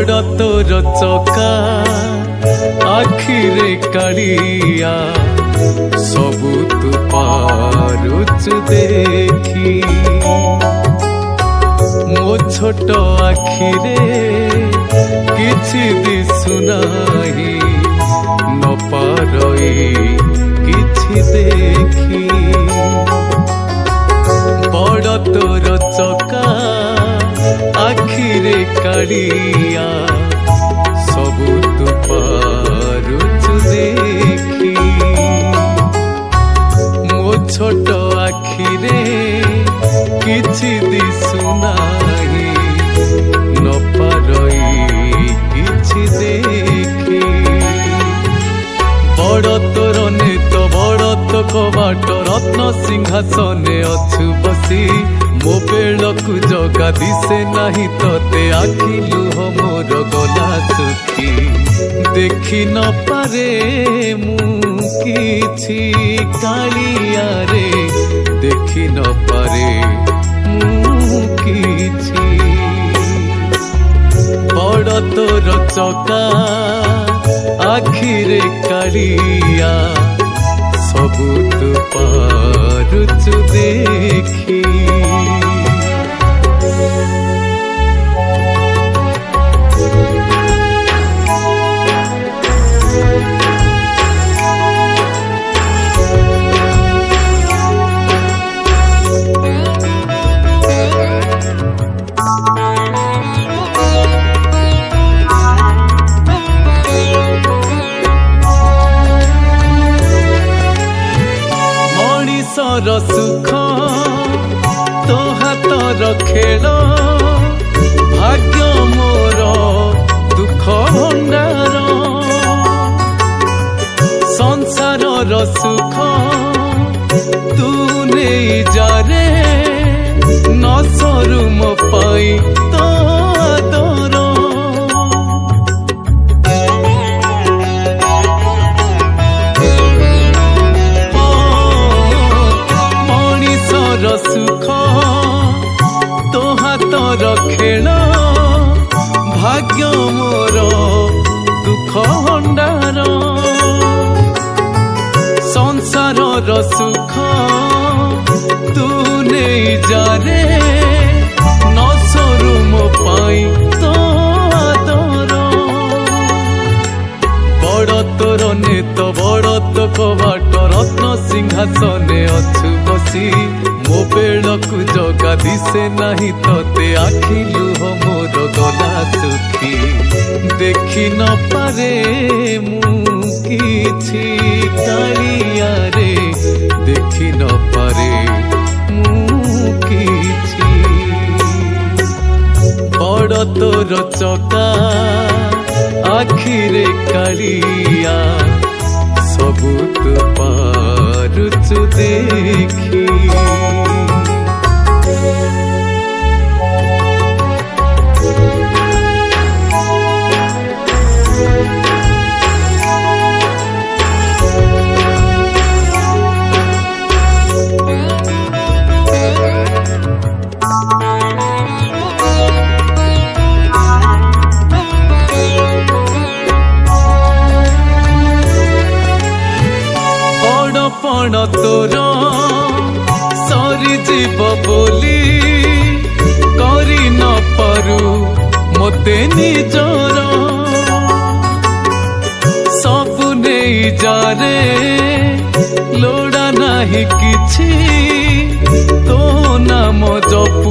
बड़ तोर चका आखिरे कालिया सबु तू पारुचु देखी मो छोट आखिरे किछि दिसुनाही न पारई किछि देखी बड़ तोर चका आखिरे कालिया सबु तू पारुचु देखी मो छोट आखिरे किछि दिसुनाही न पारई किछि देखी बड़ तोर नेत बड़ तो कबाट रत्न सिंहासने अछु बसी मो बेलकु जगा दिसे नाही तते आखि लुह मोर गला सुखी देखि न पारे मु किछि कालिया रे देखि न पारे मु किछि बड़ तोर चका आखिरे कालिया सबु तू पारुचु देखी मनीषर सुख तो हाथर खेल भाग्य मोर दुख भंडार संसार सुख तू नहीं जारे न सरू मो पाई तो आदर सुख तो हाथर खेल भाग्य मोर दुख भंडार संसार सुख तू नहीं जारे न सरू मो पाई तो आदर बड़ तोर नेत बड़ तो कबाट रत्न सिंहासने अछु बसी मो बेलकु जगा दिसे नाही तते आखि लुह मोर गला सुखी देखि न पारे मु किछि कालिया रे देखि न पारे मु किछि बड़ तोर चका आखिरे कालिया सबु तू पारुचु देखी पण तोर सरी जीव बोली करी न पारू मते निजर सब नहीं जारे लोड़ा नाही किछि तो नाम जपु